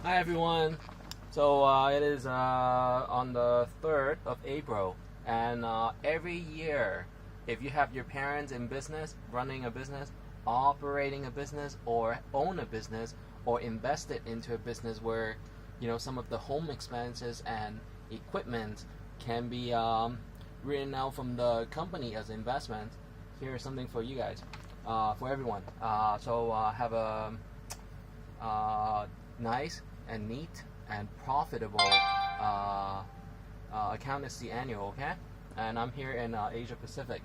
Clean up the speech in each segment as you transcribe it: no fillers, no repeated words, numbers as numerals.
Hi everyone. So it is on the 3rd of April, and every year, if you have your parents in business, running a business, operating a business, or own a business, or invested into a business where some of the home expenses and equipment can be written out from the company as investment, here's something for you guys, for everyone. Have a nice and neat and profitable accountancy annual, okay? And I'm here in Asia Pacific.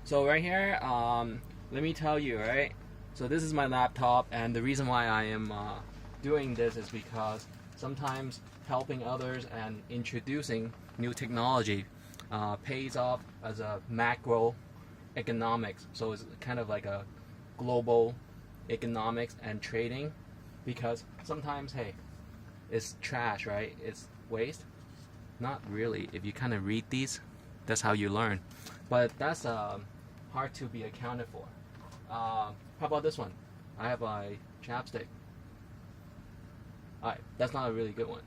So right here, let me tell you, right? So this is my laptop, and the reason why I am doing this is because sometimes helping others and introducing new technology pays off as a macro economics. So it's kind of like a global economics and trading, because sometimes, hey, it's trash, right? It's waste. Not really. If you kind of read these, that's how you learn. But that's hard to be accounted for. How about this one? I have a chapstick. Alright, that's not a really good one.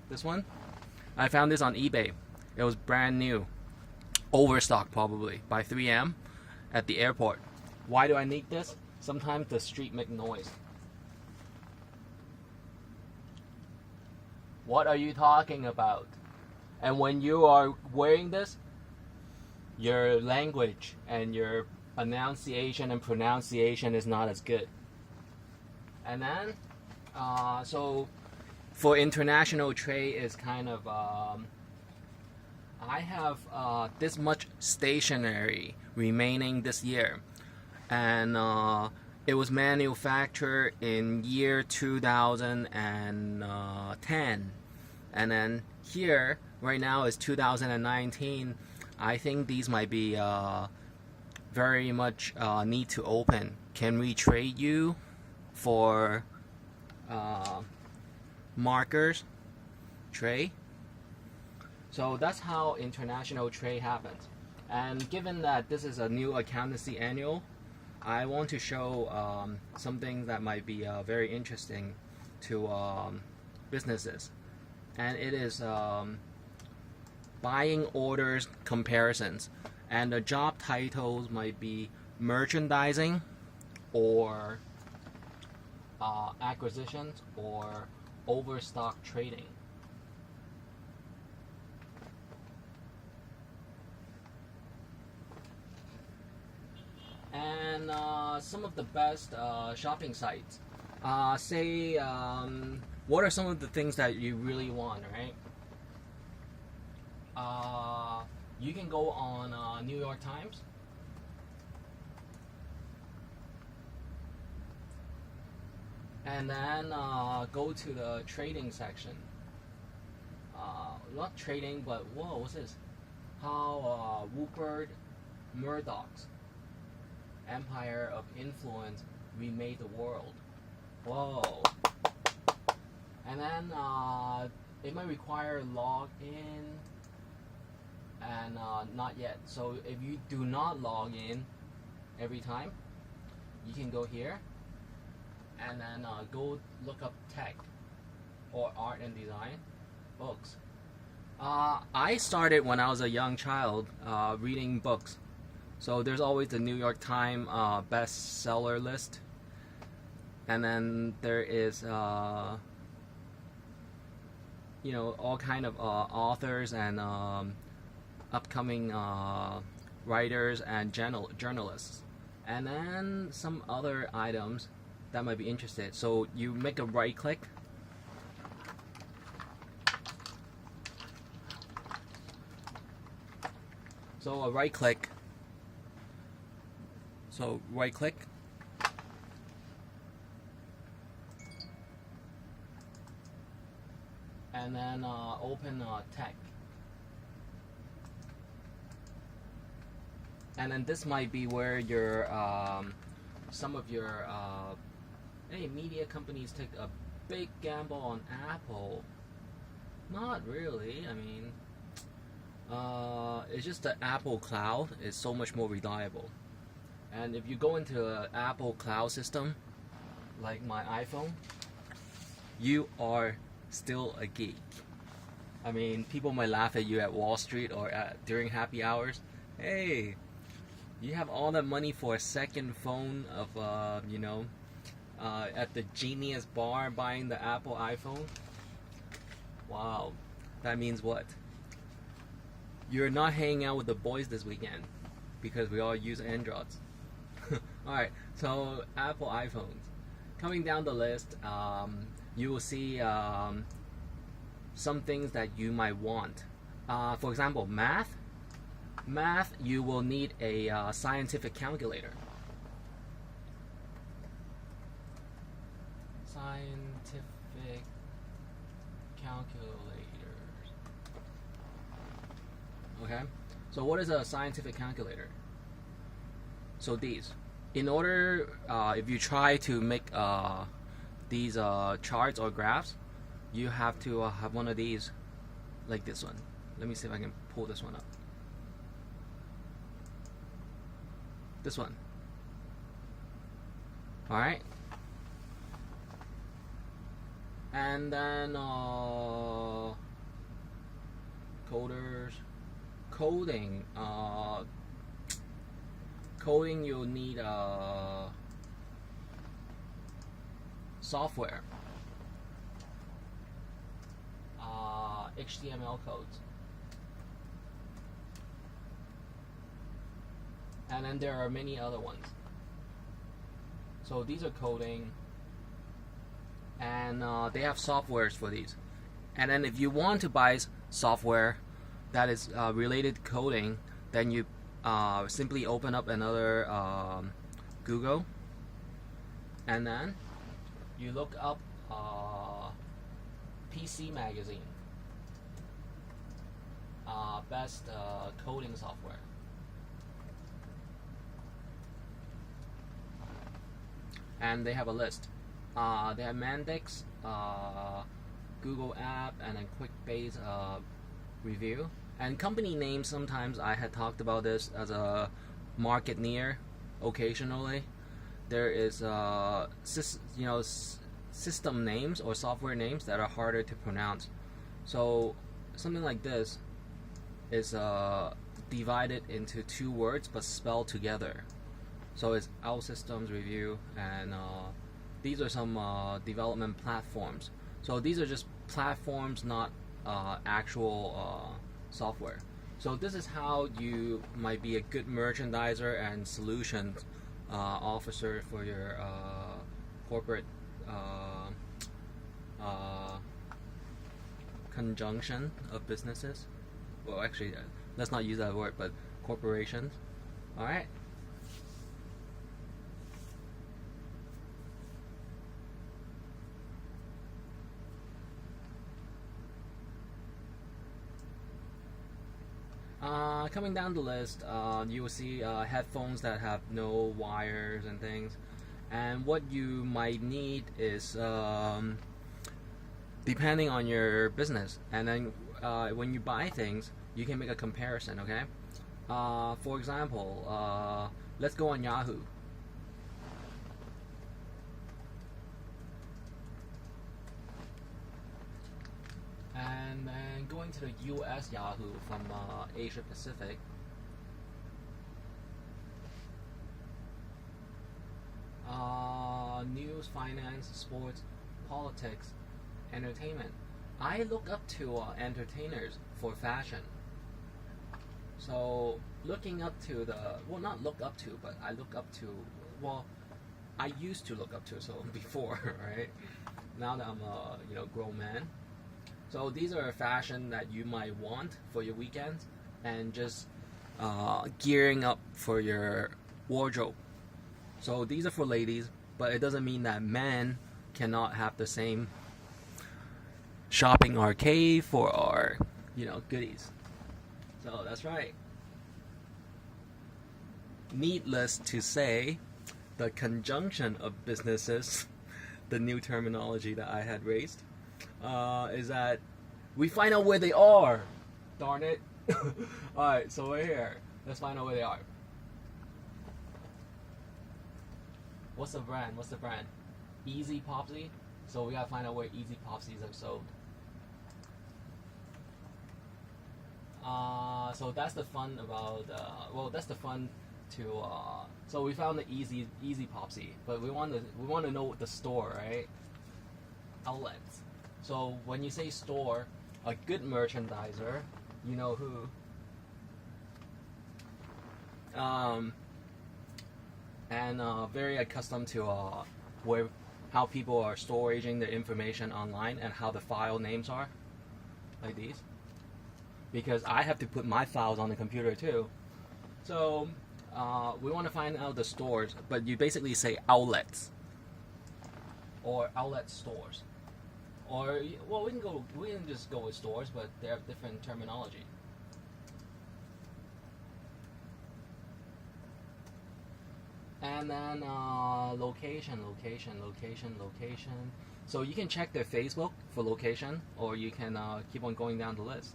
This one. I found this on eBay. It was brand new. Overstock probably by 3M at the airport. Why do I need this? Sometimes the street make noise. What are you talking about? And when you are wearing this, your language and your enunciation and pronunciation is not as good. And then, so for international trade is kind of, I have this much stationery remaining this year, and it was manufactured in year 2010, and then here right now is 2019. I think these might be very much need to open. Can we trade you for markers trade? So that's how international trade happens. And given that this is a new accountancy annual, I want to show something that might be very interesting to businesses. And it is buying orders comparisons. And the job titles might be merchandising, or acquisitions, or overstock trading. And some of the best shopping sites. What are some of the things that you really want, right? You can go on New York Times. And then go to the trading section. Not trading, but whoa, what's this? How Rupert Murdoch's empire of influence remade the world. Whoa. And then it might require log in, and not yet. So if you do not log in every time, you can go here and then go look up tech or art and design books. I started when I was a young child reading books. So there's always the New York Times bestseller list, and then there is all kind of authors and upcoming writers and journalists, and then some other items that might be interested. So you make a right click. So a right click. So right click, and then open tech, and then this might be where your some of your media companies take a big gamble on Apple. Not really. I mean, it's just the Apple Cloud is so much more reliable. And if you go into the Apple cloud system, like my iPhone, you are still a geek. I mean, people might laugh at you at Wall Street or during happy hours. Hey, you have all that money for a second phone of, at the Genius bar buying the Apple iPhone? Wow, that means what? You're not hanging out with the boys this weekend because we all use Androids. Alright, so Apple iPhones. Coming down the list, you will see some things that you might want. For example, math. Math, you will need a scientific calculator. Scientific calculators. Okay, so what is a scientific calculator? So these, in order, if you try to make these charts or graphs, you have to have one of these, like this one. Let me see if I can pull this one up. This one. Alright. And then coders. Coding. Coding, you'll need software. HTML codes. And then there are many other ones. So these are coding, and they have softwares for these. And then if you want to buy software that is related to coding, then you simply open up another Google, and then you look up PC Magazine, best coding software. And they have a list. They have Mendix, Google App, and then QuickBase Review. And company names, sometimes I had talked about this as a marketeer occasionally. There is system names or software names that are harder to pronounce. So something like this is divided into two words but spelled together. So it's OutSystems Review, and these are some development platforms. So these are just platforms, not actual software. So this is how you might be a good merchandiser and solutions officer for your corporate conjunction of businesses. Well, actually, let's not use that word, but corporations. All right. Coming down the list, you will see headphones that have no wires and things. And what you might need is, depending on your business, and then when you buy things, you can make a comparison, okay? For example, let's go on Yahoo. And then going to the US Yahoo from Asia Pacific. News, finance, sports, politics, entertainment. I look up to entertainers for fashion. So looking up to not look up to, but I look up to, I used to look up to, so before, right? Now that I'm a grown man. So these are fashion that you might want for your weekends and just gearing up for your wardrobe. So these are for ladies, but it doesn't mean that men cannot have the same shopping arcade for our, goodies. So that's right. Needless to say, the conjunction of businesses, the new terminology that I had raised, is that we find out where they are. Darn it. Alright, so we're here. Let's find out where they are. What's the brand? What's the brand? Easy Popsy. So we gotta find out where Easy Popsies are sold. So that's the fun about. Well, that's the fun to. So we found the Easy Popsy, but we want to know the store, right? Outlets. So when you say store, a good merchandiser, you know who. And very accustomed to how people are storing their information online and how the file names are, like these. Because I have to put my files on the computer too. So we want to find out the stores, but you basically say outlets or outlet stores, or well, we can just go with stores, but they have different terminology. And then location. So you can check their Facebook for location, or you can keep on going down the list.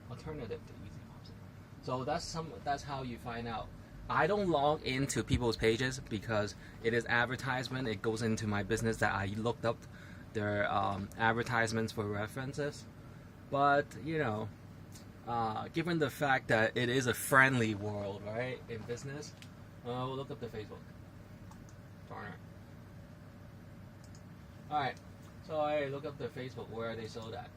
Alternative to Easy Popsy. So that's how you find out. I don't log into people's pages because it is advertisement. It goes into my business that I looked up their advertisements for references. But you know, given the fact that it is a friendly world, right, in business, we'll look up the Facebook. Darn it. All right, so I look up the Facebook. Where are they sold at?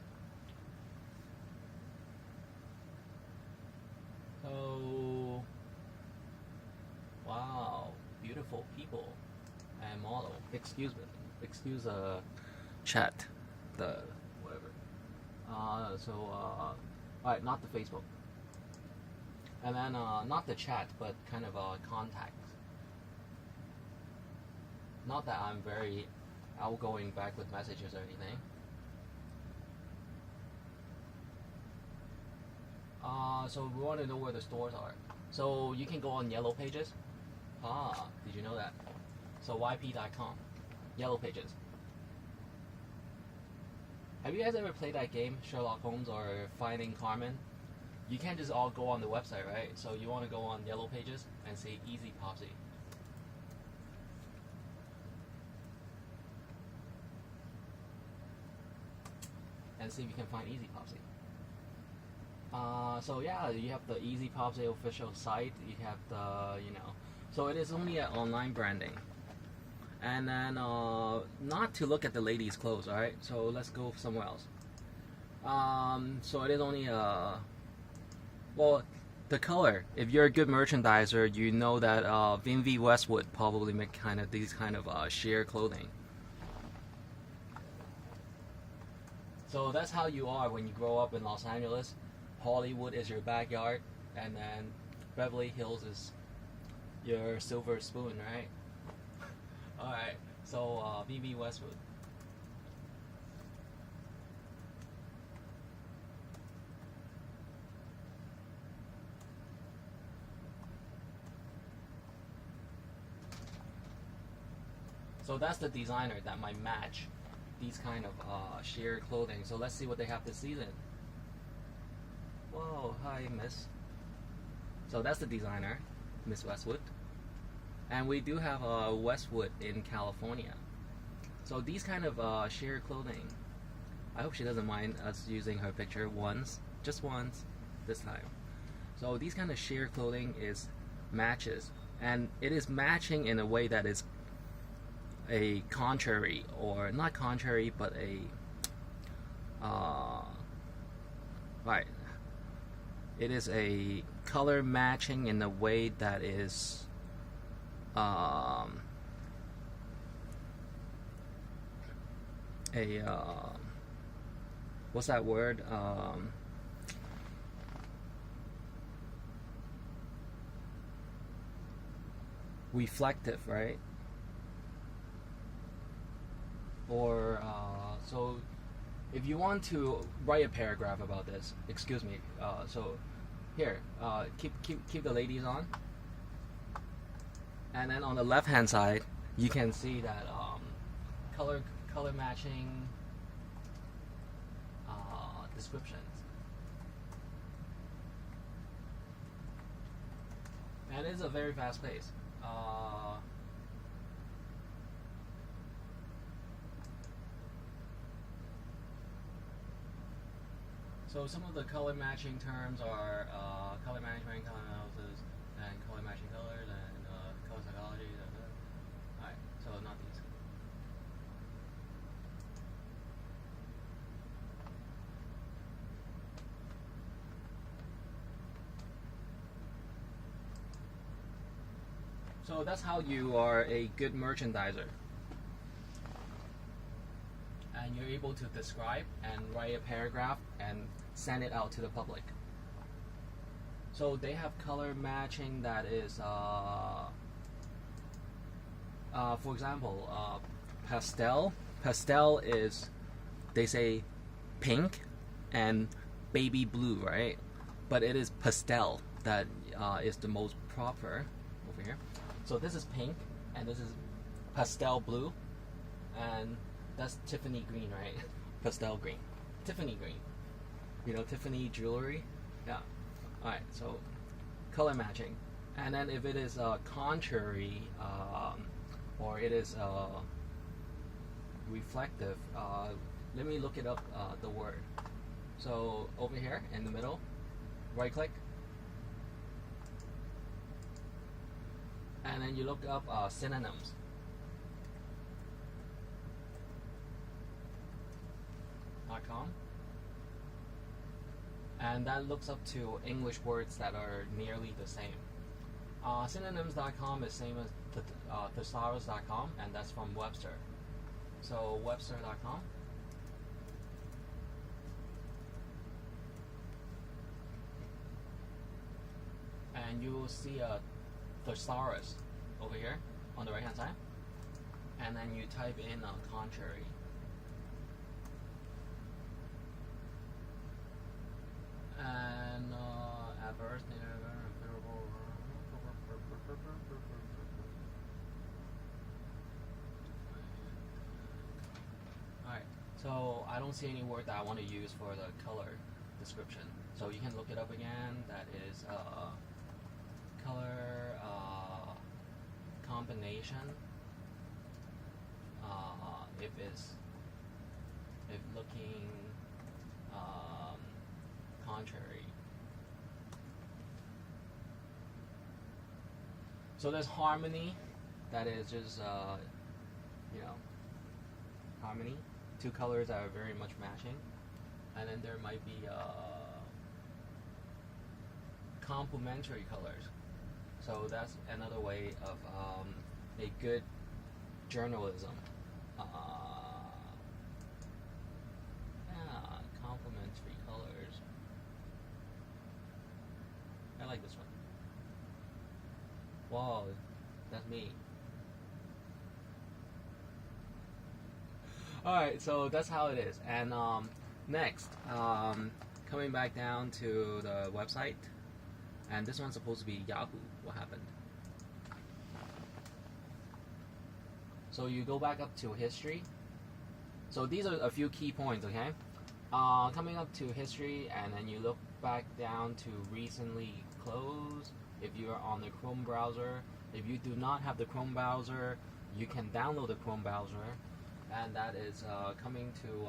So, wow, beautiful people and model. Excuse chat, the whatever. Alright, not the Facebook. And then not the chat, but kind of contacts. Not that I'm very outgoing back with messages or anything. So we want to know where the stores are. So you can go on Yellow Pages. Did you know that? So yp.com, Yellow Pages. Have you guys ever played that game, Sherlock Holmes or Finding Carmen? You can't just all go on the website, right? So you want to go on Yellow Pages and say Easy Popsy. And see if you can find Easy Popsy. So yeah, you have the Easy Popsy official site. You have the, so it is only at online branding. And then not to look at the ladies' clothes, alright? So let's go somewhere else. So it is only well, the color. If you're a good merchandiser, you know that Vinvi Westwood probably make these kind of sheer clothing. So that's how you are when you grow up in Los Angeles. Hollywood is your backyard, and then Beverly Hills is your silver spoon, right? Alright, so VV Westwood. So that's the designer that might match these kind of sheer clothing. So let's see what they have this season. Whoa, hi Miss. So that's the designer, Miss Westwood. And we do have Westwood in California. So these kind of sheer clothing, I hope she doesn't mind us using her picture once, just once, this time. So these kind of sheer clothing is matches, and it is matching in a way that is a contrary, or not contrary, but a right. It is a color matching in a way that is what's that word? Reflective, right? Or so if you want to write a paragraph about this, excuse me, so here, keep the ladies on, and then on the left hand side you can see that color matching descriptions. and it's a very fast pace. So some of the color matching terms are color management, color analysis, and color matching colors, and color psychology. Alright, so not these. So that's how you are a good merchandiser. And you're able to describe and write a paragraph and send it out to the public. So they have color matching that is, for example, pastel. Pastel is, they say, pink and baby blue, right? But it is pastel that is the most proper over here. So this is pink, and this is pastel blue, and that's Tiffany green, right? Pastel green. Tiffany green. You know, Tiffany jewelry? Yeah. Alright, so color matching. And then if it is contrary, or it is reflective, let me look it up, the word. So over here in the middle, right click. And then you look up synonyms. .com, and that looks up to English words that are nearly the same. Synonyms.com is same as thesaurus.com, and that's from Webster. So Webster.com. And you will see a thesaurus over here on the right hand side, and then you type in contrary. And adverse, alright, so I don't see any word that I want to use for the color description. So you can look it up again. That is color combination. If looking contrary. So there's harmony, that is just you know, harmony, two colors that are very much matching, and then there might be complementary colors. So that's another way of a good journalism. Complementary colors. I like this one. Wow, that's me. Alright, so that's how it is. And next, coming back down to the website, and this one's supposed to be Yahoo. What happened? So you go back up to history. So these are a few key points, okay? Coming up to history, and then you look back down to recently closed. If you are on the Chrome browser, if you do not have the Chrome browser, you can download the Chrome browser, and that is coming to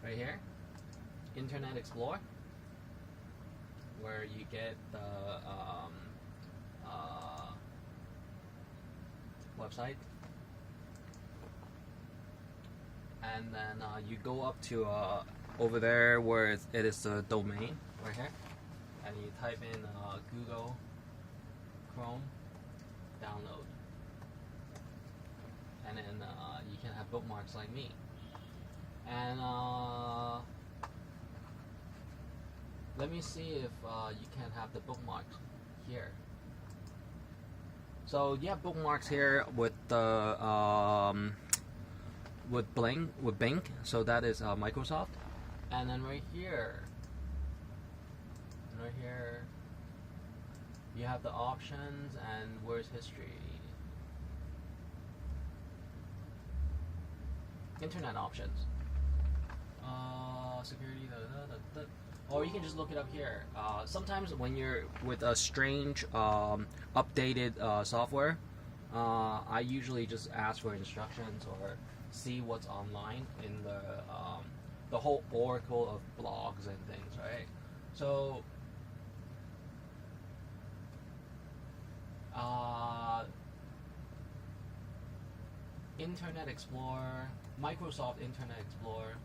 right here, Internet Explorer, where you get the website, and then you go up to over there where it is the domain right here, and you type in Google Chrome download, and then you can have bookmarks like me. And let me see if you can have the bookmarks here. So you have bookmarks here with the with Bing, so that is Microsoft. And then right here, you have the options, and where's history? Internet options. Security. or you can just look it up here. Sometimes when you're with a strange updated software, I usually just ask for instructions or see what's online in the whole oracle of blogs and things, right? So Internet Explorer, Microsoft Internet Explorer,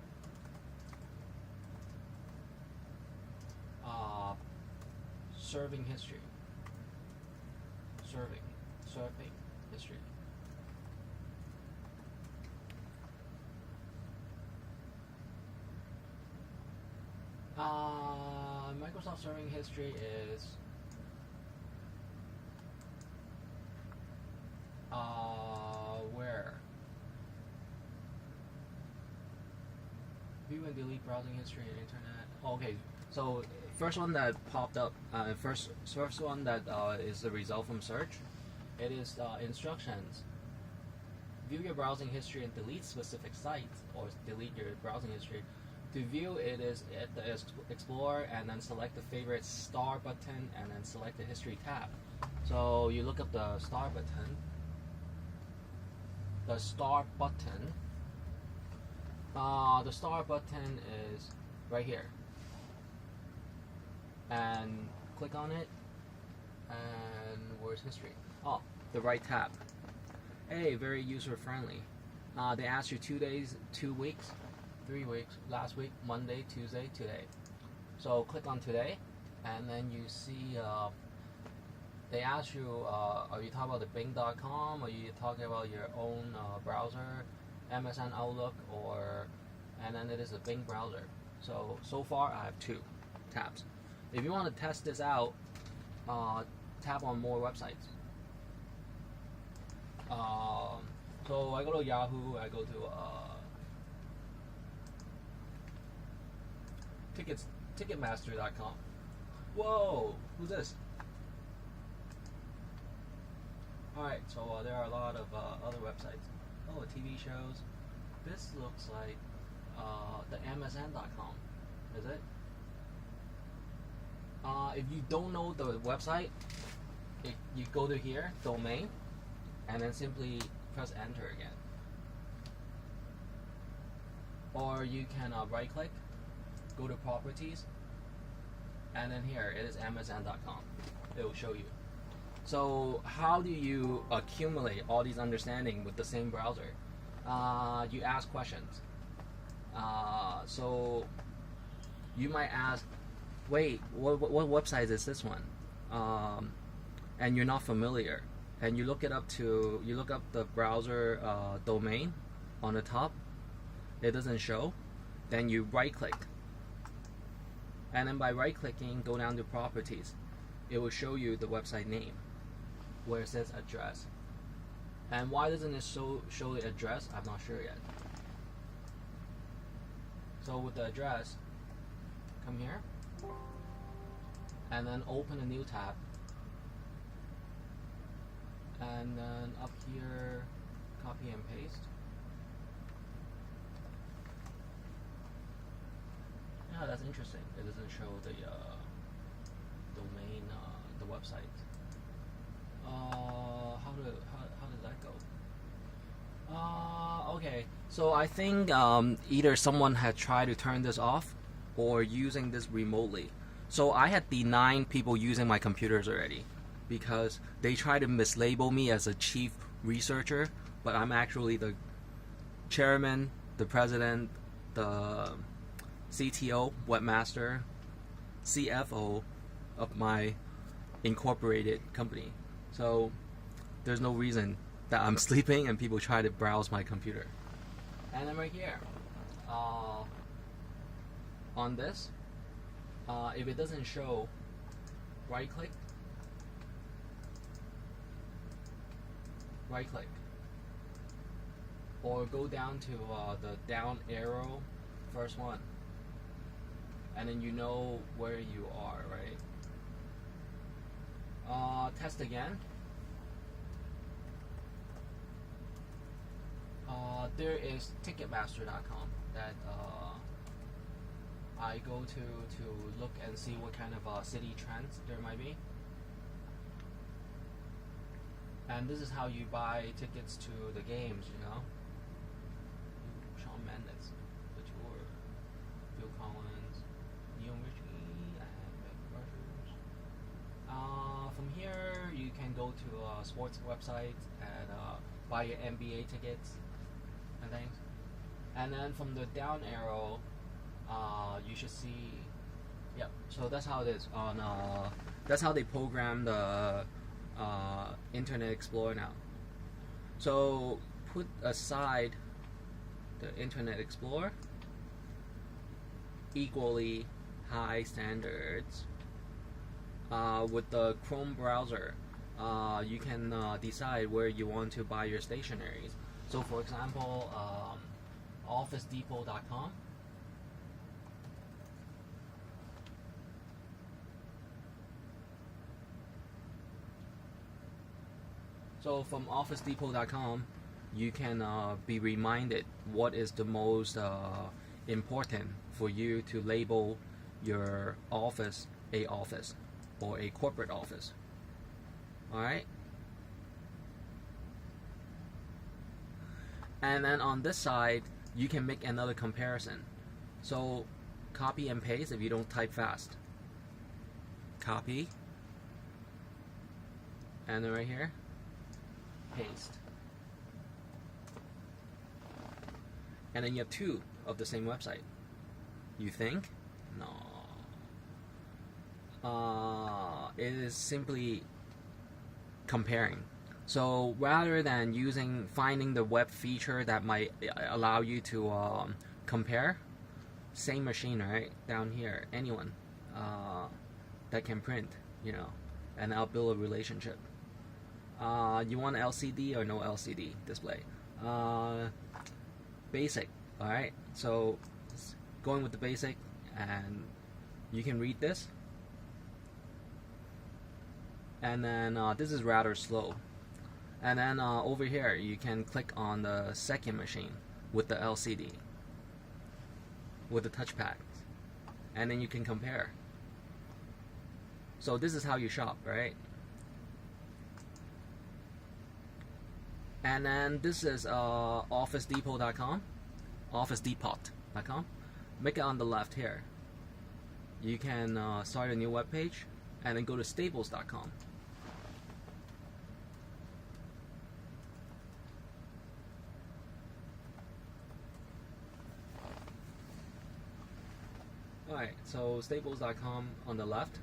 surfing history, surfing history. Microsoft surfing history is where? View and delete browsing history and internet. Okay, so first one that popped up, first one that is the result from search. It is instructions. View your browsing history and delete specific sites, or delete your browsing history. To view it is at the Explorer, and then select the favorite star button, and then select the history tab. So you look up the star button. The star button. The star button is right here, and click on it. And where's history? Oh, the right tab. Hey, very user friendly. They asked you 2 days, 2 weeks, 3 weeks, last week, Monday, Tuesday, today. So click on today, and then you see they ask you, are you talking about the Bing.com? Are you talking about your own browser, MSN Outlook, or, and then it is a Bing browser. So far I have 2 tabs. If you want to test this out, tap on more websites. So I go to Yahoo, I go to Ticketmaster.com. Whoa, who's this? Alright, so there are a lot of other websites. Oh, TV shows. This looks like the MSN.com. Is it? If you don't know the website, you go to here, domain, and then simply press enter again. Or you can right click, go to properties, and then here it is MSN.com. It will show you. So how do you accumulate all these understanding with the same browser? You ask questions. So you might ask, wait, what website is this one? And you're not familiar, and you look up the browser domain on the top. It doesn't show. Then you right click, and then by right clicking, go down to properties. It will show you the website name where it says address. And why doesn't it show the address? I'm not sure yet. So with the address, come here, and then open a new tab, and then up here, copy and paste. Yeah, that's interesting. It doesn't show the domain, the website. How did that go? Okay, so I think either someone had tried to turn this off, or using this remotely. So I had denied people using my computers already, because they try to mislabel me as a chief researcher, but I'm actually the chairman, the president, the CTO, webmaster, CFO of my incorporated company. So there's no reason that I'm sleeping and people try to browse my computer. And then right here, on this, if it doesn't show, right click, or go down to the down arrow, first one, and then you know where you are, right? Test again. There is Ticketmaster.com that I go to look and see what kind of city trends there might be. And this is how you buy tickets to the games, you know. Shawn Mendes, The Tour, Phil Collins, Neil Richie, and Mythbusters. From here, you can go to sports websites and buy your NBA tickets and things. And then from the down arrow, you should see. Yep. So that's how it is. That's how they program the Internet Explorer now. So put aside the Internet Explorer, equally high standards. With the Chrome browser, you can decide where you want to buy your stationaries. So for example, OfficeDepot.com. So from OfficeDepot.com, you can be reminded what is the most important for you to label your office a office or a corporate office. Alright? And then on this side, you can make another comparison. So copy and paste if you don't type fast. Copy. And then right here, paste. And then you have two of the same website. You think? No. It is simply comparing. So rather than finding the web feature that might allow you to compare, same machine, right? Down here, anyone that can print, you know, and I'll build a relationship. You want LCD or no LCD display? Basic, alright? So going with the basic, and you can read this. And then this is rather slow. And then over here, you can click on the second machine with the LCD, with the touchpad, and then you can compare. So this is how you shop, right? And then this is OfficeDepot.com, OfficeDepot.com. Make it on the left here. You can start a new web page, and then go to Staples.com. Alright, so Staples.com on the left,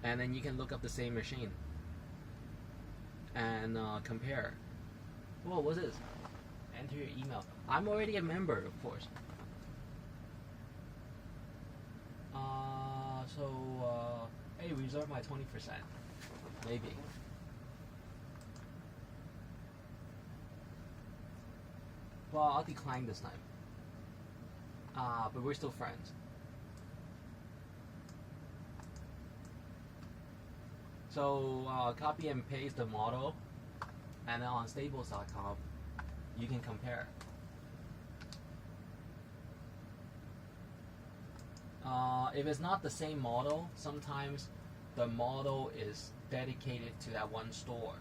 and then you can look up the same machine and compare. Whoa, what's this? Enter your email. I'm already a member, of course. Hey, reserve my 20%. Maybe. Well, I'll decline this time. But we're still friends. So copy and paste the model, and then on Staples.com, you can compare. If it's not the same model, sometimes the model is dedicated to that one store.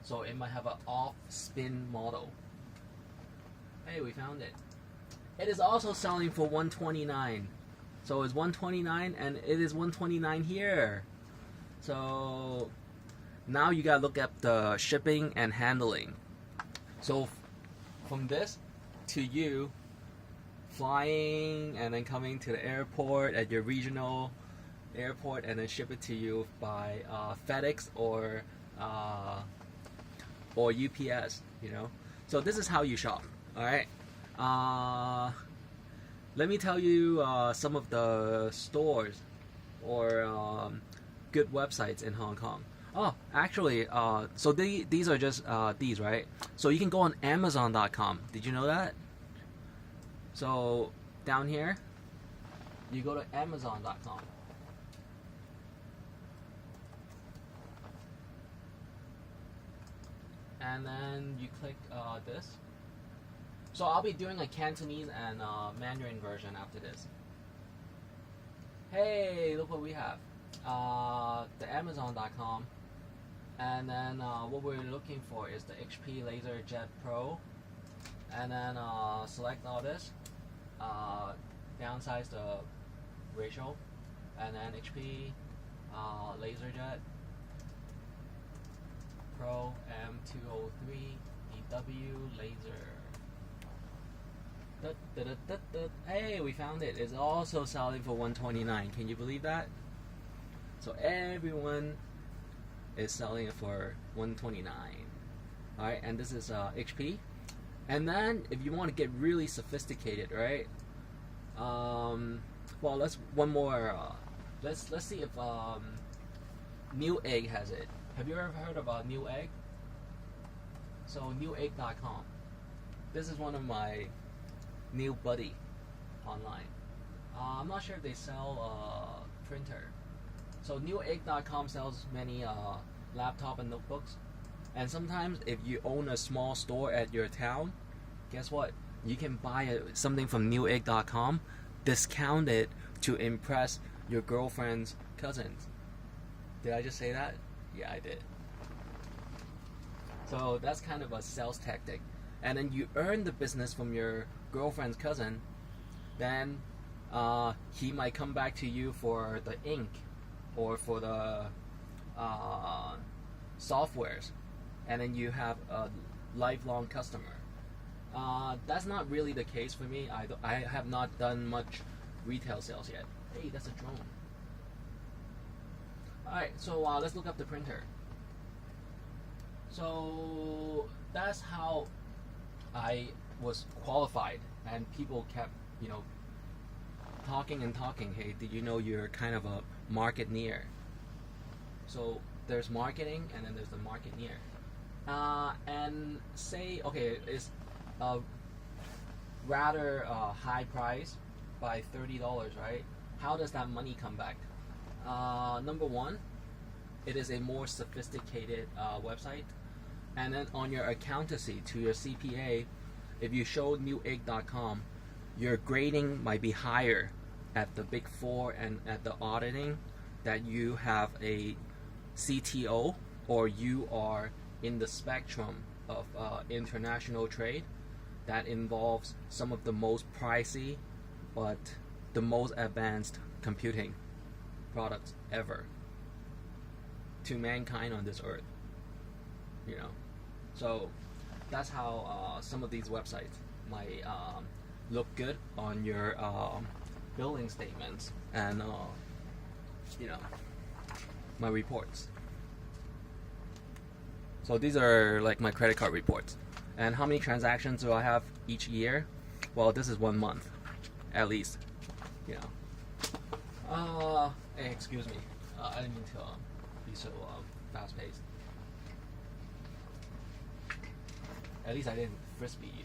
So it might have an off-spin model. Hey, we found it. It is also selling for $129. So it's $129, and it is $129 here. So now you gotta look at the shipping and handling. So from this to you, flying and then coming to the airport at your regional airport, and then ship it to you by FedEx or UPS, you know. So this is how you shop. All right. Let me tell you some of the stores or good websites in Hong Kong. Oh, actually, so these are just these, right? So you can go on Amazon.com. Did you know that? So down here, you go to Amazon.com. And then you click this. So I'll be doing a Cantonese and Mandarin version after this. hey, look what we have. The Amazon.com. And then what we're looking for is the HP LaserJet Pro. And then select all this. Downsize the ratio. And then HP LaserJet Pro M203 EW laser. Hey, we found it. It's also selling for $129. Can you believe that? So everyone is selling it for $129. Alright, and this is HP. And then if you want to get really sophisticated, right? Well, let's one more. Let's see if Newegg has it. Have you ever heard about Newegg? So Newegg.com. This is one of my new buddy online. I'm not sure if they sell a printer. So Newegg.com sells many laptop and notebooks. And sometimes if you own a small store at your town, guess what? You can buy something from Newegg.com, discount it to impress your girlfriend's cousins. Did I just say that? Yeah, I did. So that's kind of a sales tactic. And then you earn the business from your girlfriend's cousin, then he might come back to you for the ink or for the softwares, and then you have a lifelong customer. That's not really the case for me. I have not done much retail sales yet. Hey, that's a drone. Alright, so let's look up the printer. So that's how I was qualified, and people kept, talking and talking. Hey, did you know you're kind of a marketeer? So there's marketing, and then there's the marketeer. And say, okay, it's rather high price by $30, right? How does that money come back? Number one, it is a more sophisticated website. And then on your accountancy to your CPA, if you show Newegg.com, your grading might be higher at the Big Four and at the auditing, that you have a CTO, or you are in the spectrum of international trade that involves some of the most pricey but the most advanced computing products ever to mankind on this earth. So that's how some of these websites might look good on your billing statements and my reports. So these are like my credit card reports. And how many transactions do I have each year? Well, this is 1 month, at least. Hey, excuse me. I didn't mean to be so fast-paced. At least I didn't frisbee you,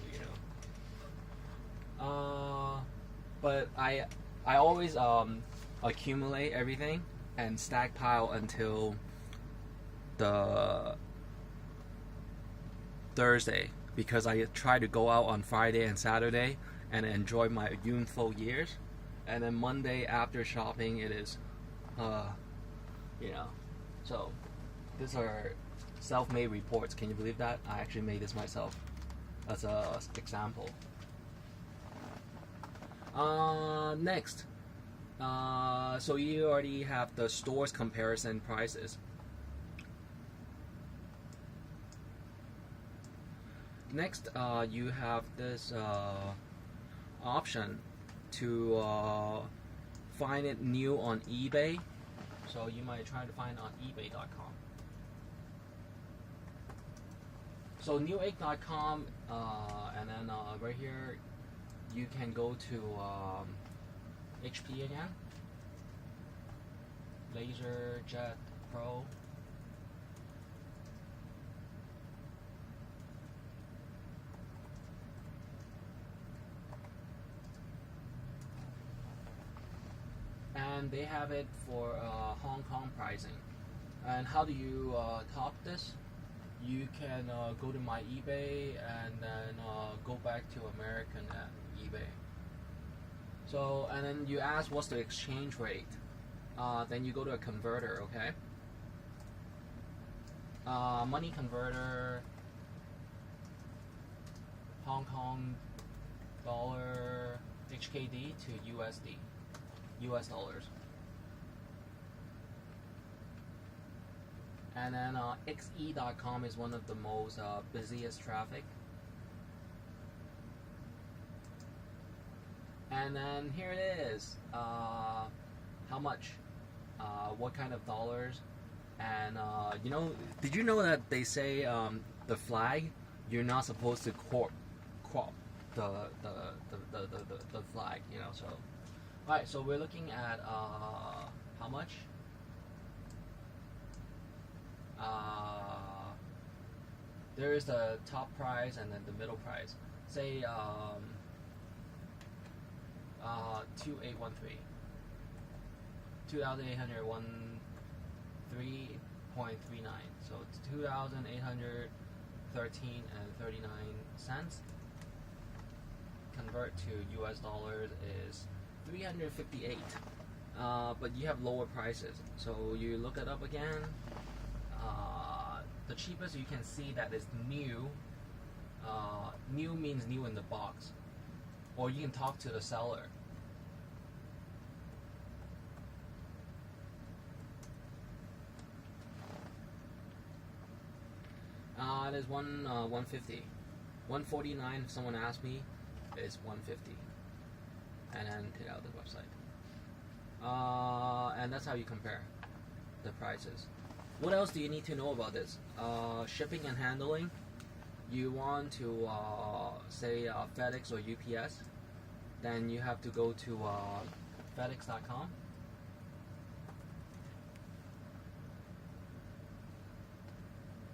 But I always accumulate everything and stackpile until the Thursday, because I try to go out on Friday and Saturday and enjoy my youthful years. And then Monday after shopping, it is, So these are self-made reports. Can you believe that? I actually made this myself as an example. Next. So you already have the store's comparison prices. Next, you have this option to find it new on eBay. So you might try to find on eBay.com. So Newegg.com, and then right here, you can go to HP again, LaserJet Pro. And they have it for Hong Kong pricing. And how do you top this? You can go to my eBay and then go back to American at eBay. So, and then you ask what's the exchange rate. Then you go to a converter, okay? Money converter, Hong Kong dollar, HKD to USD, US dollars. And then xe.com is one of the most busiest traffic. And then here it is. How much? What kind of dollars? And did you know that they say the flag, you're not supposed to crop the flag, so. Alright, so we're looking at how much? There is the top price and then the middle price. Say 2813. 2,813.39. So it's 2,813 and 39 cents. Convert to US dollars is 358. But you have lower prices. So you look it up again. The cheapest you can see that is new. New means new in the box. Or you can talk to the seller. It is 150. 149 if someone asks me, is 150. And then take out the website. And that's how you compare the prices. What else do you need to know about this? Shipping and handling. You want to say FedEx or UPS, then you have to go to FedEx.com.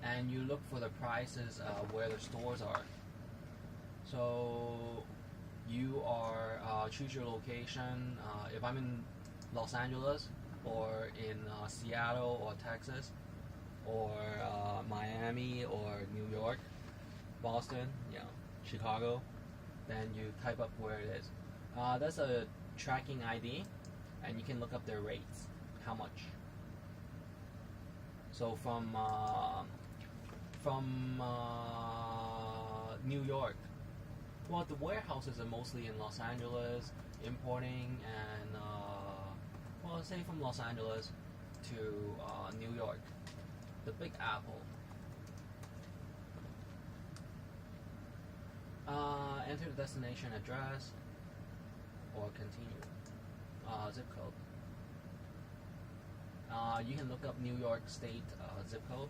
And you look for the prices where the stores are. So you are choose your location. If I'm in Los Angeles or in Seattle or Texas or Miami or New York, Boston, Chicago, then you type up where it is. That's a tracking ID, and you can look up their rates. How much? So from New York, well, the warehouses are mostly in Los Angeles, importing, and say from Los Angeles to New York, the Big Apple. Enter the destination address or continue. Zip code. You can look up New York State zip code.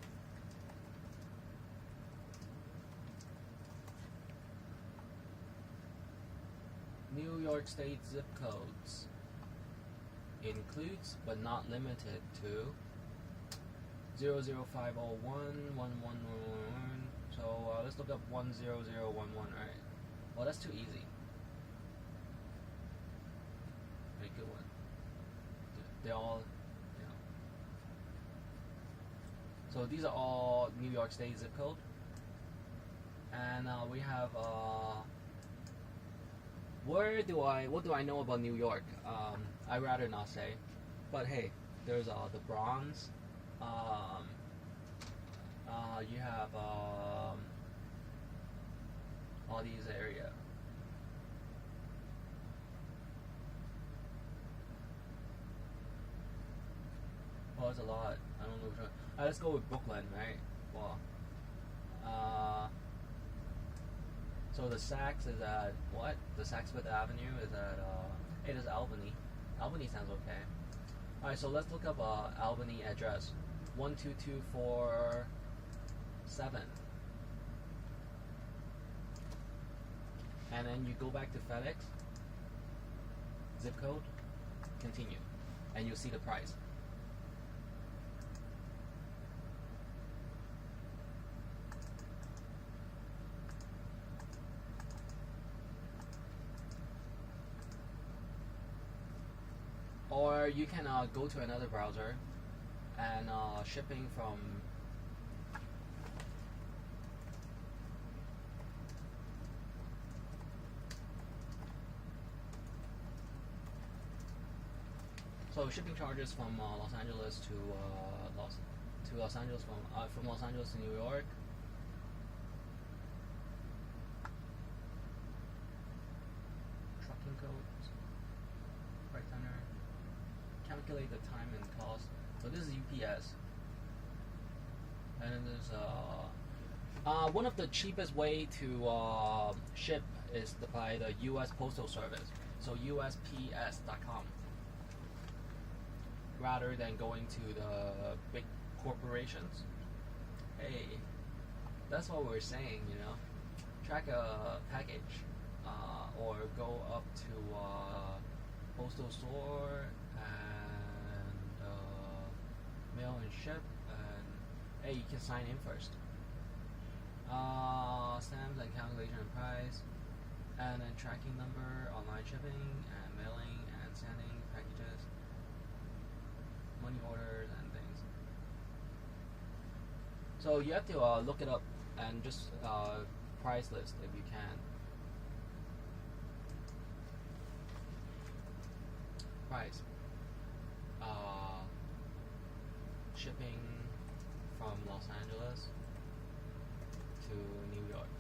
New York State zip codes includes but not limited to 005011111. So let's look up 10011. Alright. Well, that's too easy. Very good one. They're all, So these are all New York State zip code. And we have what do I know about New York? I'd rather not say. But hey, there's the Bronx. You have all these areas. Well, it's a lot. I don't know which one. Let's go with Brooklyn, right? Well, so the Saks is at what? The Saks Fifth Avenue is at it is Albany. Albany sounds okay. All right, so let's look up Albany address 12247. And then you go back to FedEx, zip code, continue, and you'll see the price. Or you can go to another browser and shipping from So shipping charges from Los Angeles to Los Angeles from Los Angeles to New York. Trucking codes, price center. Calculate the time and cost. So this is UPS, and then there's one of the cheapest way to ship is by the U.S. Postal Service. So USPS.com. Rather than going to the big corporations. Hey, that's what we're saying, you know. Track a package, or go up to postal store and mail and ship, and hey, you can sign in first. Stamps and calculation and price, and then tracking number, online shipping and mailing and sending packages, money orders and things. So you have to look it up and just price list if you can. Price. Shipping from Los Angeles to New York.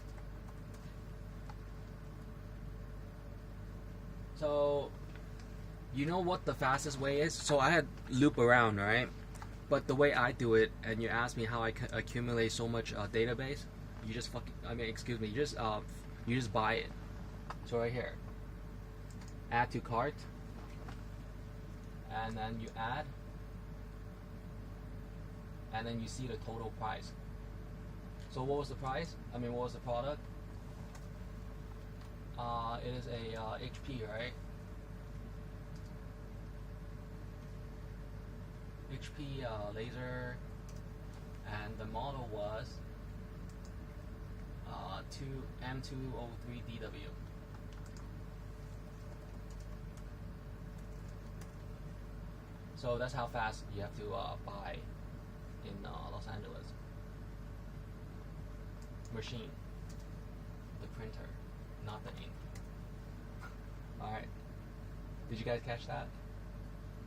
So you know what the fastest way is? So I had loop around, right? But the way I do it, and you ask me how I accumulate so much database, you just you just buy it. So right here, add to cart, and then you add, and then you see the total price. So what was the price? What was the product? It is a HP, right? HP laser, and the model was M203DW. So that's how fast you have to buy in Los Angeles. Machine, the printer, not the ink. Alright, did you guys catch that?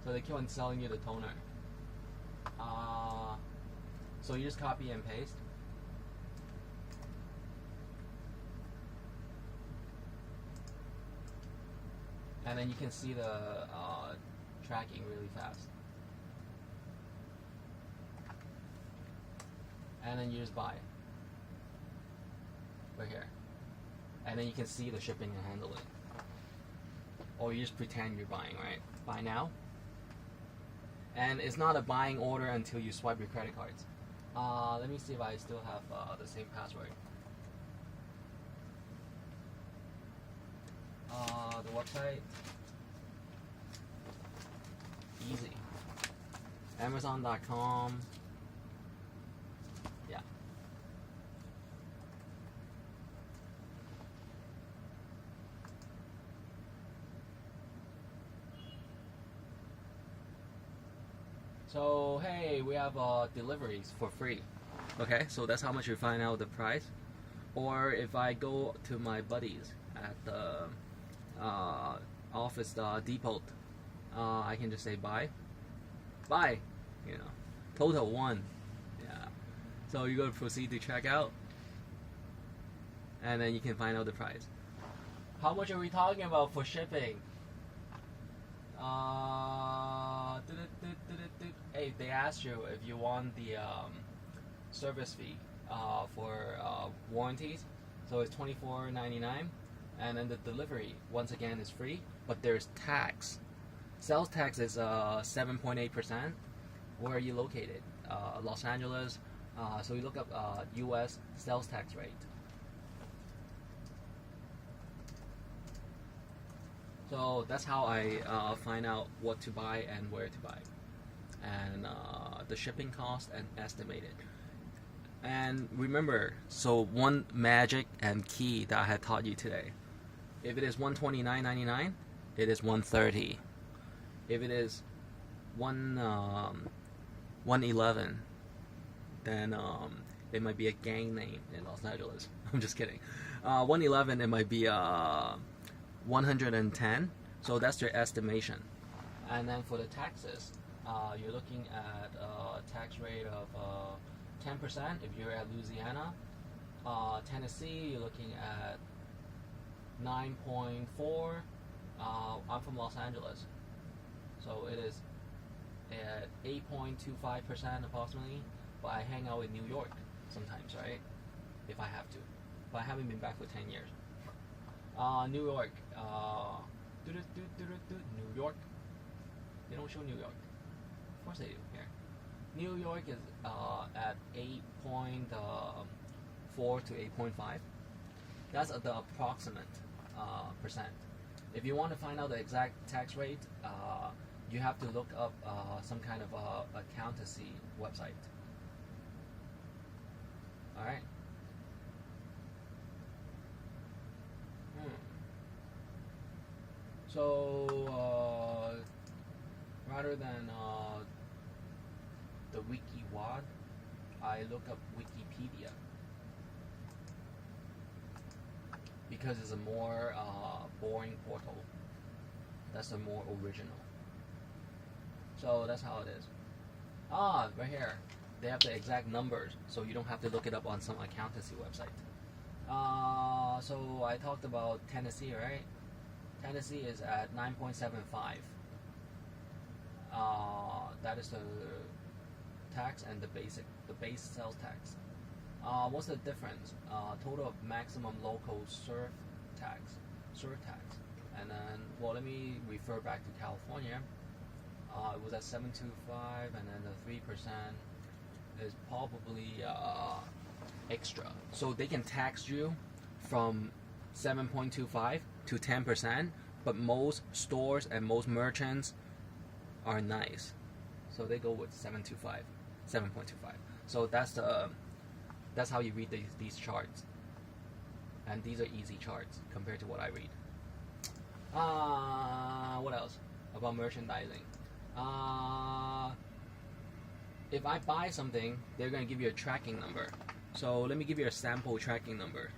So they keep on selling you the toner. So you just copy and paste. And then you can see the tracking really fast. And then you just buy right here. And then you can see the shipping and handling. Or you just pretend you're buying, right? Buy now. And it's not a buying order until you swipe your credit cards. Let me see if I still have the same password. The website. Easy. Amazon.com. Yeah. So hey, we have deliveries for free. Okay, so that's how much you find out the price. Or if I go to my buddies at the office depot, I can just say buy, you know, total 1. Yeah. So you go to proceed to checkout, and then you can find out the price. How much are we talking about for shipping? Hey, they asked you if you want the service fee for warranties, so it's $24.99, and then the delivery once again is free, but there's tax. Sales tax is 7.8%. Where are you located? Los Angeles. So you look up U.S. sales tax rate. So that's how I find out what to buy and where to buy, and the shipping cost and estimate it. And remember, so one magic and key that I had taught you today: if it is $129.99, it is $130. If it is $111, then it might be a gang name in Los Angeles. I'm just kidding. $111, it might be $110. So that's your estimation. And then for the taxes, you're looking at a tax rate of 10% if you're at Louisiana. Tennessee, you're looking at 9.4. I'm from Los Angeles, so it is at 8.25% approximately. But I hang out in New York sometimes, right? If I have to. But I haven't been back for 10 years. New York. New York. They don't show New York. Of course they do here. New York is at 8.4 to 8.5. That's the approximate percent. If you want to find out the exact tax rate, you have to look up some kind of accountancy website. Alright? So, rather than the WikiWad, I look up Wikipedia because it's a more boring portal. That's a more original. So that's how it is. Right here. They have the exact numbers, so you don't have to look it up on some accountancy website. So I talked about Tennessee, right? Tennessee is at 9.75. That is the tax and the base sales tax. What's the difference? Total maximum local surtax, and then let me refer back to California. It was at 7.25, and then the 3% is probably extra. So they can tax you from 7.25 to 10%, but most stores and most merchants are nice, so they go with 7.25. So that's how you read these charts, and these are easy charts compared to what I read. What else about merchandising? If I buy something, they're going to give you a tracking number. So let me give you a sample tracking number.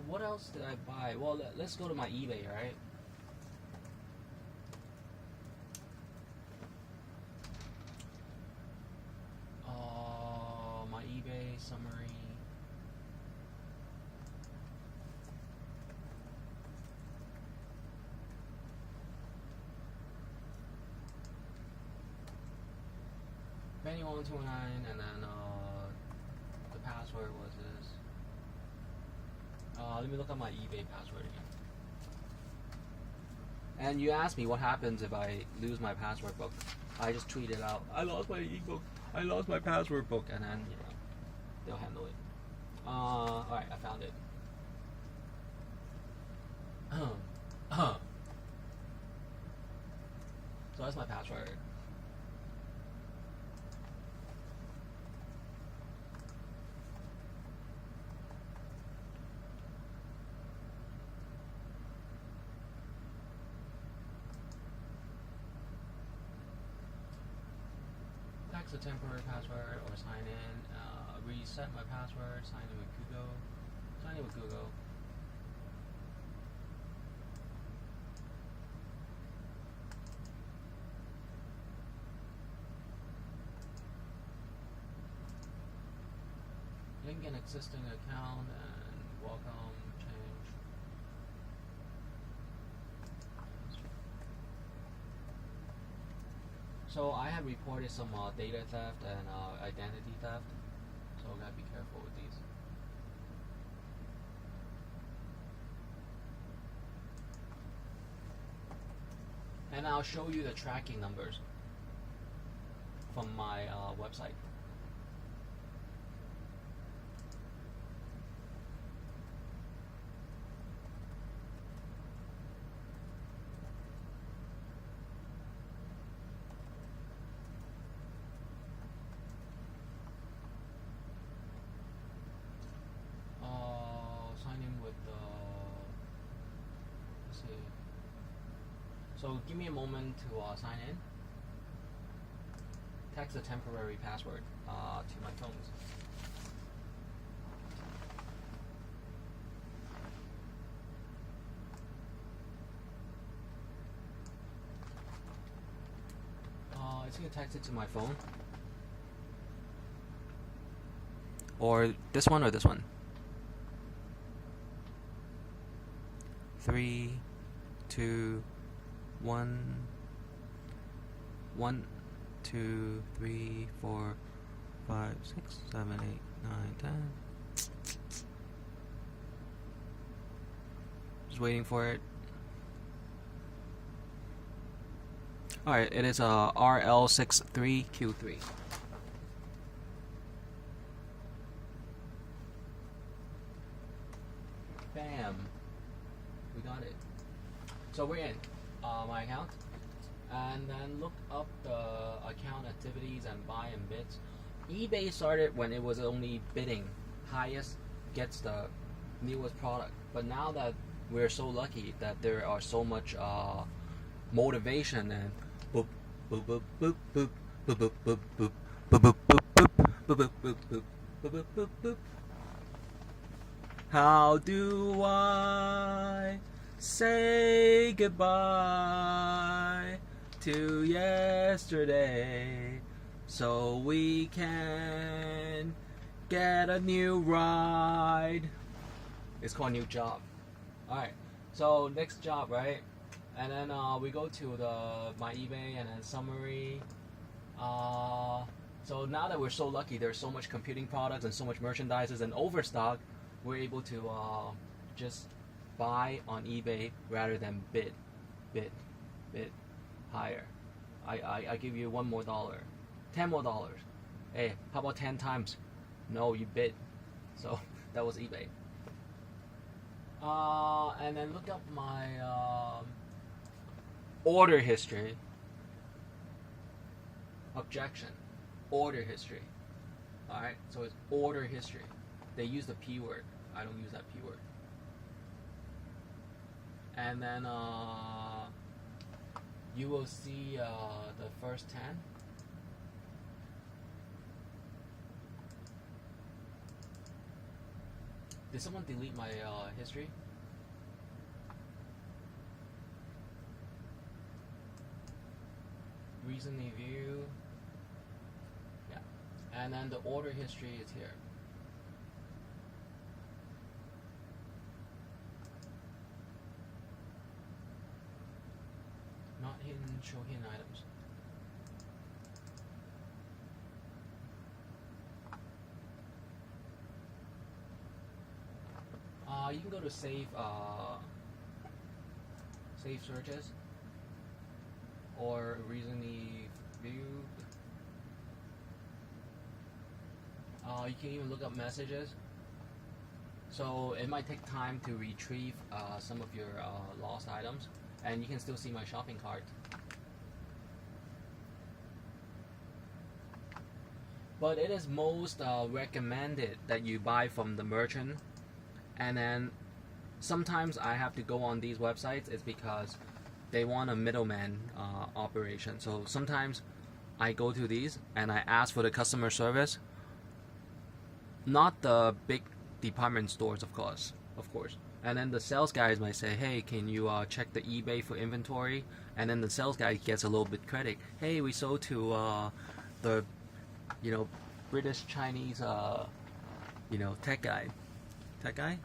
What else did I buy? Well, let's go to my eBay, right? My eBay summary. Benny 129, and then the password was this. Let me look at my eBay password again. And you asked me what happens if I lose my password book. I just tweeted out, I lost my ebook, I lost my password book, and then, they'll handle it. Alright, I found it. So that's my password. A temporary password or sign in, reset my password, sign in with Google. Link an existing account and welcome change. So I have reported some data theft and identity theft, so I gotta be careful with these. And I'll show you the tracking numbers from my website. Sign in with let's see. So give me a moment to sign in. Text a temporary password to my phones. It's gonna text it to my phone. Or this one or this one. 3, 2, 1, 1, 2, 3, 4, 5, 6, 7, 8, 9, 10. Just waiting for it. Alright, it is RL63Q3. Bam. We got it. So we're in my account. And then look up the account activities and buy and bids. eBay started when it was only bidding. Highest gets the newest product. But now that we're so lucky that there are so much motivation and boop boop boop boop boop boop boop boop boop boop boop boop boop boop boop boop boop boop boop. How do I say goodbye to yesterday so we can get a new ride? It's called new job. Alright, so next job, right? And then we go to my eBay and then summary. So now that we're so lucky, there's so much computing products and so much merchandises and overstock, we're able to just buy on eBay rather than bid higher. I give you $1 more, $10 more. Hey, how about 10 times? No, you bid. So that was eBay. And then look up my order history. Objection. Order history. Alright, so it's order history. They use the P word. I don't use that P word. And then you will see the first 10. Did someone delete my history? Recent review. Yeah. And then the order history is here. Not hidden, show hidden items. You can go to save searches or recently viewed. You can even look up messages. So it might take time to retrieve some of your lost items, and you can still see my shopping cart. But it is most recommended that you buy from the merchant. And then sometimes I have to go on these websites. It's because they want a middleman operation. So sometimes I go to these and I ask for the customer service. Not the big department stores, of course. And then the sales guys might say, hey, can you check the eBay for inventory? And then the sales guy gets a little bit credit. Hey, we sold to the, British Chinese, tech guy. Tech guy?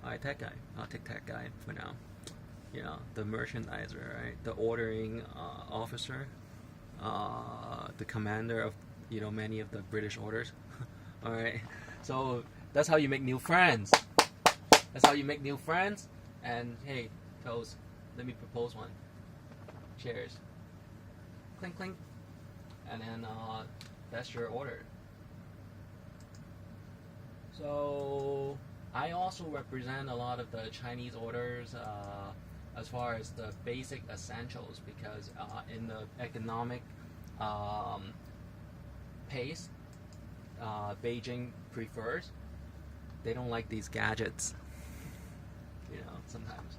Alright, tech guy. I'll take tech guy for now. The merchandiser, right? The ordering officer. The commander of, many of the British orders. Alright, so that's how you make new friends. That's how you make new friends. And hey, toast, let me propose one. Cheers. Clink, clink. And then that's your order. So I also represent a lot of the Chinese orders as far as the basic essentials, because in the economic pace Beijing prefers, they don't like these gadgets. Sometimes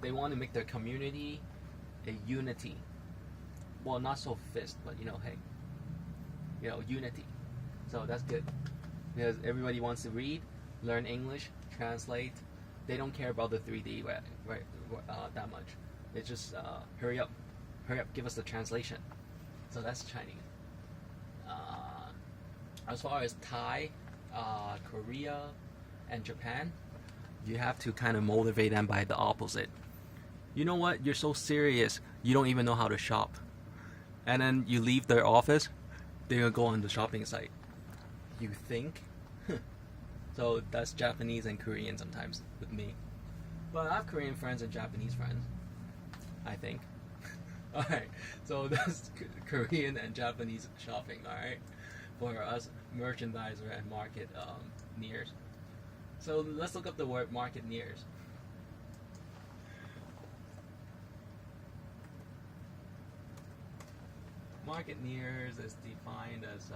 they want to make their community a unity. Well, not so fist, but hey, unity. So that's good because everybody wants to read, learn English, translate. They don't care about the 3D right that much. It's just hurry up, give us the translation. So that's Chinese. As far as Thai, Korea, and Japan, you have to kind of motivate them by the opposite. You know what? You're so serious, you don't even know how to shop. And then you leave their office, they're gonna go on the shopping site. You think? So that's Japanese and Korean sometimes with me. But I have Korean friends and Japanese friends, I think. Alright, so that's Korean and Japanese shopping, alright? For us merchandiser and marketeers. So let's look up the word marketeers. Marketeers is defined as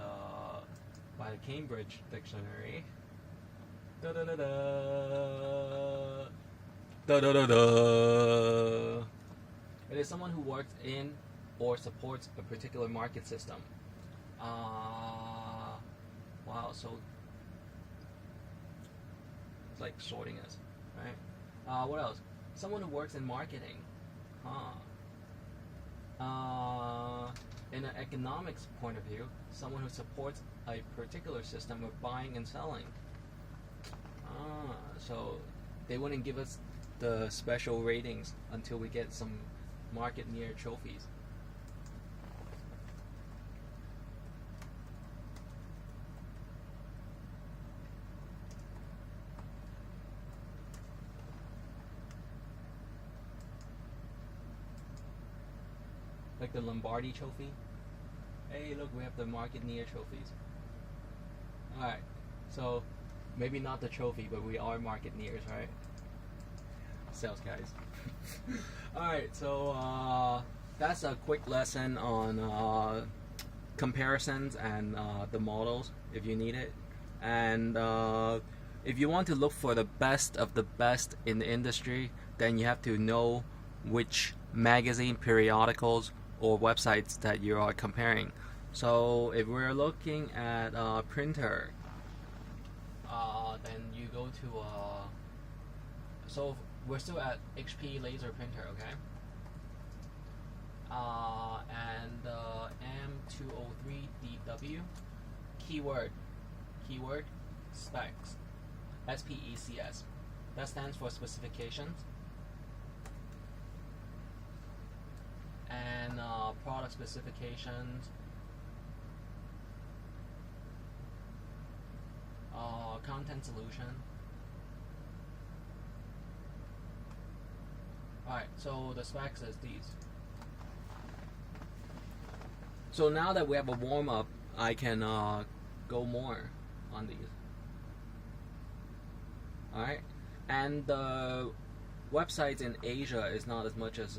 by the Cambridge Dictionary. Da da da da. Da da da da. It is someone who works in or supports a particular market system. Wow, so it's like sorting us, right? What else? Someone who works in marketing. In an economics point of view, someone who supports a particular system of buying and selling. So they wouldn't give us the special ratings until we get some marketeer trophies. Like the Lombardi trophy. Hey, look, we have the marketeer trophies. Alright, so maybe not the trophy, but we are marketeers, right? Sales guys. Alright, so that's a quick lesson on comparisons and the models if you need it. And if you want to look for the best of the best in the industry, then you have to know which magazine, periodicals, or websites that you are comparing. So if we're looking at a printer, then you go to so we're still at HP laser printer, okay? And M203DW keyword specs, SPECS. That stands for specifications. And product specifications, content solution. Alright, so the specs is these. So now that we have a warm-up, I can go more on these. Alright, and the websites in Asia is not as much as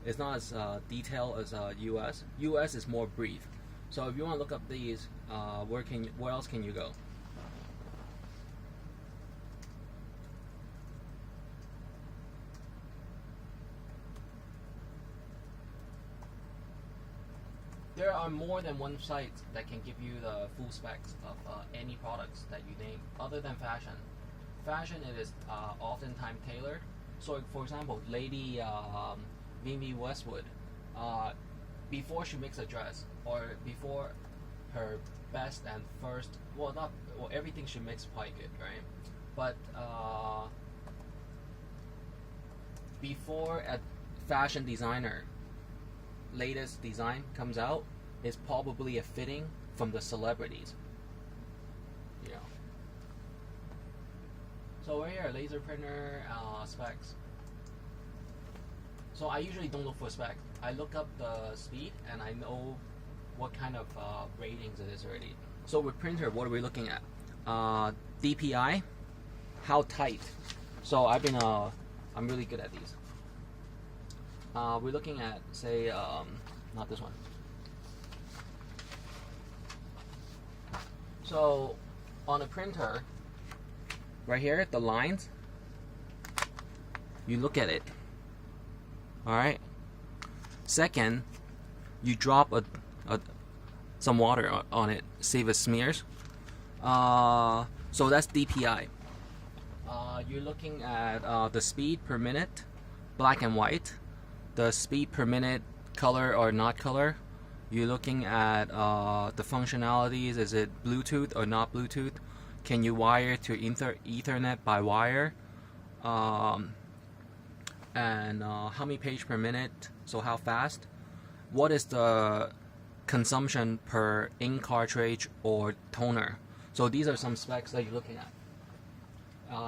it's not as detailed as US. US is more brief. So if you want to look up these, where else can you go? There are more than one site that can give you the full specs of any products that you name, other than fashion. Fashion, it is oftentimes tailored. So, for example, Lady Mimi Westwood, before she makes a dress, or before her best and first, everything she makes quite good, right? But before a fashion designer latest design comes out, is probably a fitting from the celebrities. You know. So right here, laser printer specs. So I usually don't look for specs. I look up the speed and I know what kind of ratings it is already. So with printer, what are we looking at? DPI, how tight. So I'm really good at these. We're looking at, say, not this one. So on a printer, right here, the lines, you look at it. Alright. Second, you drop some water on it, save it smears. So that's DPI. You're looking at the speed per minute, black and white, the speed per minute, color or not color. You're looking at the functionalities, is it Bluetooth or not Bluetooth? Can you wire to Ethernet by wire? And how many pages per minute, so how fast? What is the consumption per ink cartridge or toner? So these are some specs that you're looking at.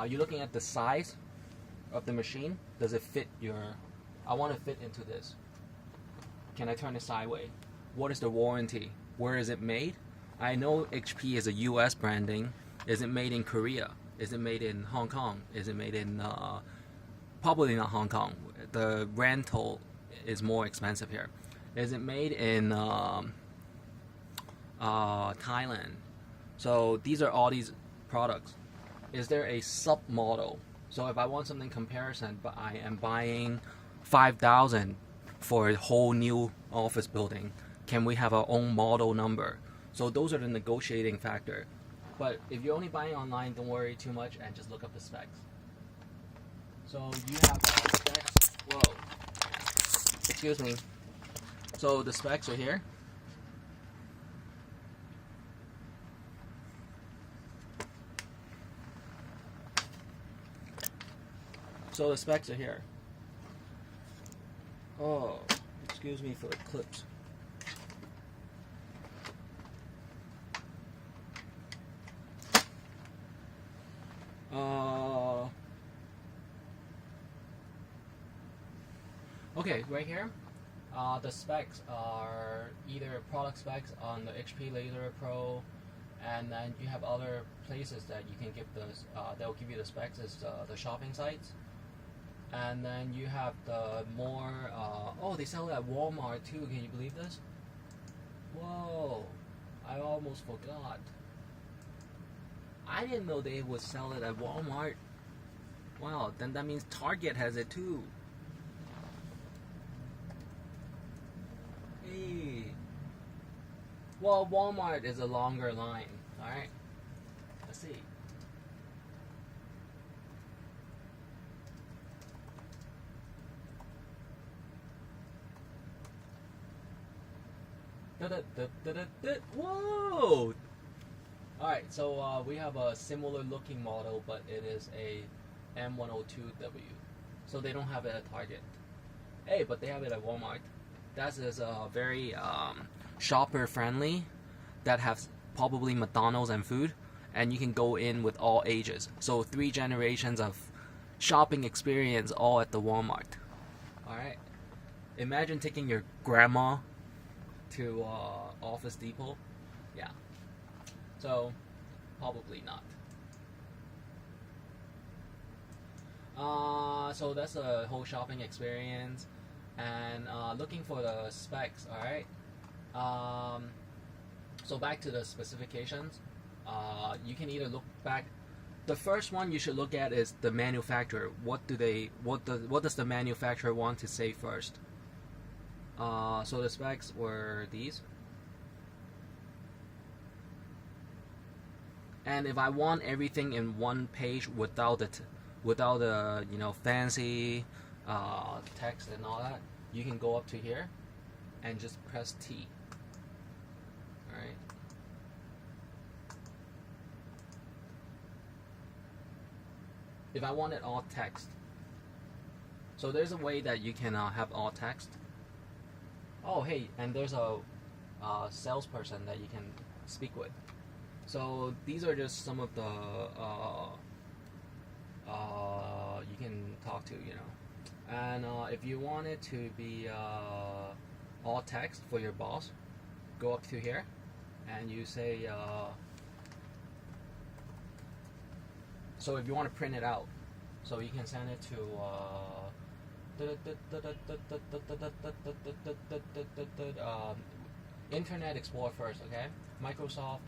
You're looking at the size of the machine. Does it fit I want to fit into this. Can I turn it sideways? What is the warranty? Where is it made? I know HP is a US branding. Is it made in Korea? Is it made in Hong Kong? Is it made in probably not Hong Kong. The rental is more expensive here. Is it made in Thailand? So these are all these products. Is there a sub model? So if I want something comparison, but I am buying 5,000 for a whole new office building, can we have our own model number? So those are the negotiating factor. But if you're only buying online, don't worry too much and just look up the specs. So you have specs. Whoa. Excuse me. So the specs are here. So the specs are here. Oh, excuse me for the clips. Okay, right here, the specs are either product specs on the HP Laser Pro, and then you have other places that you can give those. They'll give you the specs as the shopping sites, and then you have the more. Oh, they sell it at Walmart too. Can you believe this? Whoa, I almost forgot. I didn't know they would sell it at Walmart. Wow, then that means Target has it too. Hey. Well, Walmart is a longer line. Alright. Let's see. Whoa! Alright, so we have a similar looking model, but it is a M102W. So they don't have it at Target. Hey, but they have it at Walmart. That is very shopper friendly. That has probably McDonald's and food, and you can go in with all ages. So 3 generations of shopping experience all at the Walmart. Alright. Imagine taking your grandma to Office Depot. Yeah. So, probably not. So that's a whole shopping experience, and looking for the specs. All right. So back to the specifications. You can either look back. The first one you should look at is the manufacturer. What does the manufacturer want to say first? So the specs were these. And if I want everything in one page without the fancy text and all that, you can go up to here and just press T. Alright. If I want it all text, so there's a way that you can have all text. Oh hey, and there's a salesperson that you can speak with. So these are just some of the you can talk to, and if you want it to be all text for your boss, go up to here and you say so if you want to print it out, so you can send it to Internet Explorer first, okay? Microsoft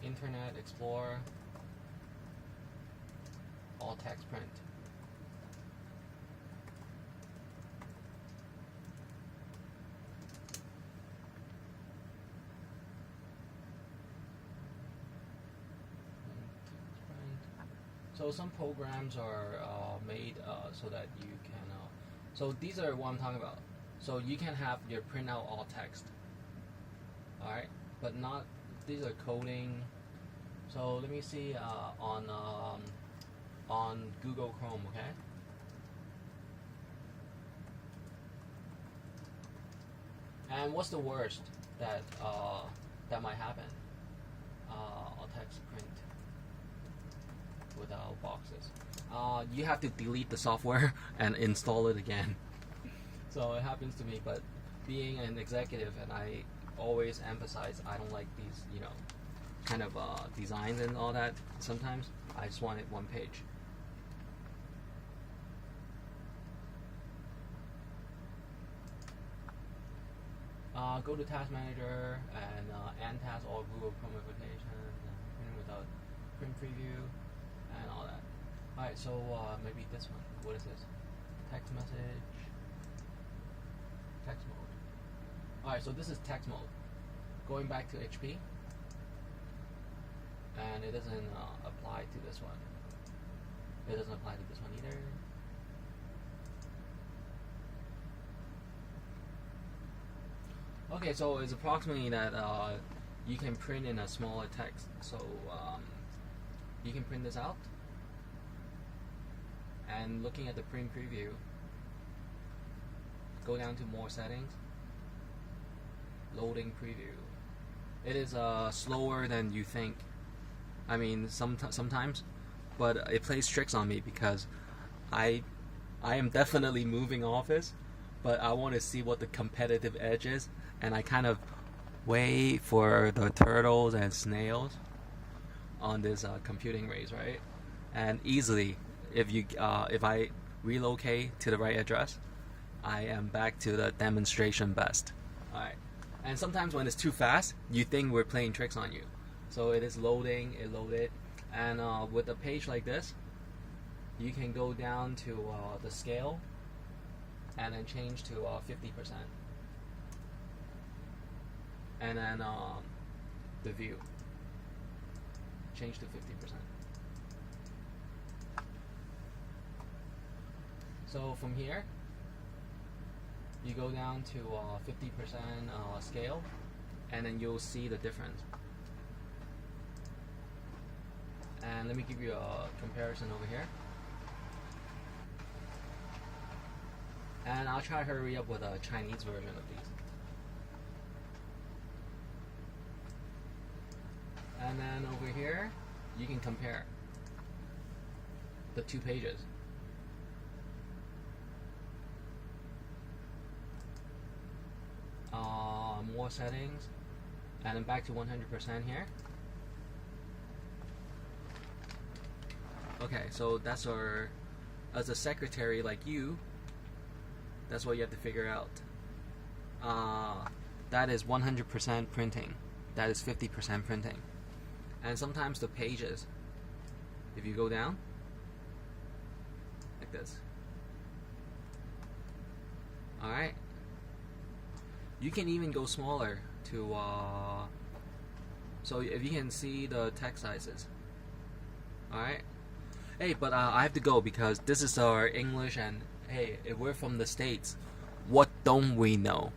Internet Explorer, all text print. So some programs are made so that you can. So these are what I'm talking about. So you can have your printout all text. All right, but not these are coding. So let me see on Google Chrome, okay? And what's the worst that that might happen? All text print without boxes. You have to delete the software and install it again. So it happens to me, but being an executive, and I always emphasize I don't like these, kind of designs and all that. Sometimes I just want it one page. Go to Task Manager and end task all Google Chrome applications, print without print preview, and all that. Alright, so maybe this one. What is this? Text message. Text mode. Alright, so this is text mode. Going back to HP, and it doesn't apply to this one. It doesn't apply to this one either. Okay, so it's approximately that you can print in a smaller text. So you can print this out, and looking at the print preview, go down to more settings, loading preview. It is slower than you think. I mean, sometimes, but it plays tricks on me because I am definitely moving office, but I want to see what the competitive edge is, and I kind of wait for the turtles and snails on this computing race, right? And easily, if I relocate to the right address, I am back to the demonstration best. All right. And sometimes when it's too fast, you think we're playing tricks on you. So it is loading, it loaded, and with a page like this, you can go down to the scale and then change to 50%. And then the view, change to 50%. So from here, you go down to 50% scale, and then you'll see the difference. And let me give you a comparison over here. And I'll try to hurry up with a Chinese version of these. And then over here, you can compare the two pages. More settings, and then back to 100% here. Okay, so that's as a secretary like you, that's what you have to figure out. That is 100% printing. That is 50% printing. And sometimes the pages, if you go down, like this. Alright. You can even go smaller to, so if you can see the text sizes. Alright. Hey, but I have to go because this is our English, and hey, if we're from the States, what don't we know?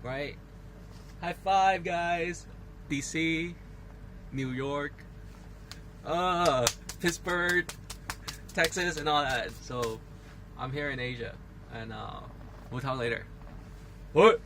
Right? High five, guys! DC, New York, Pittsburgh, Texas, and all that. So, I'm here in Asia, and we'll talk later. What?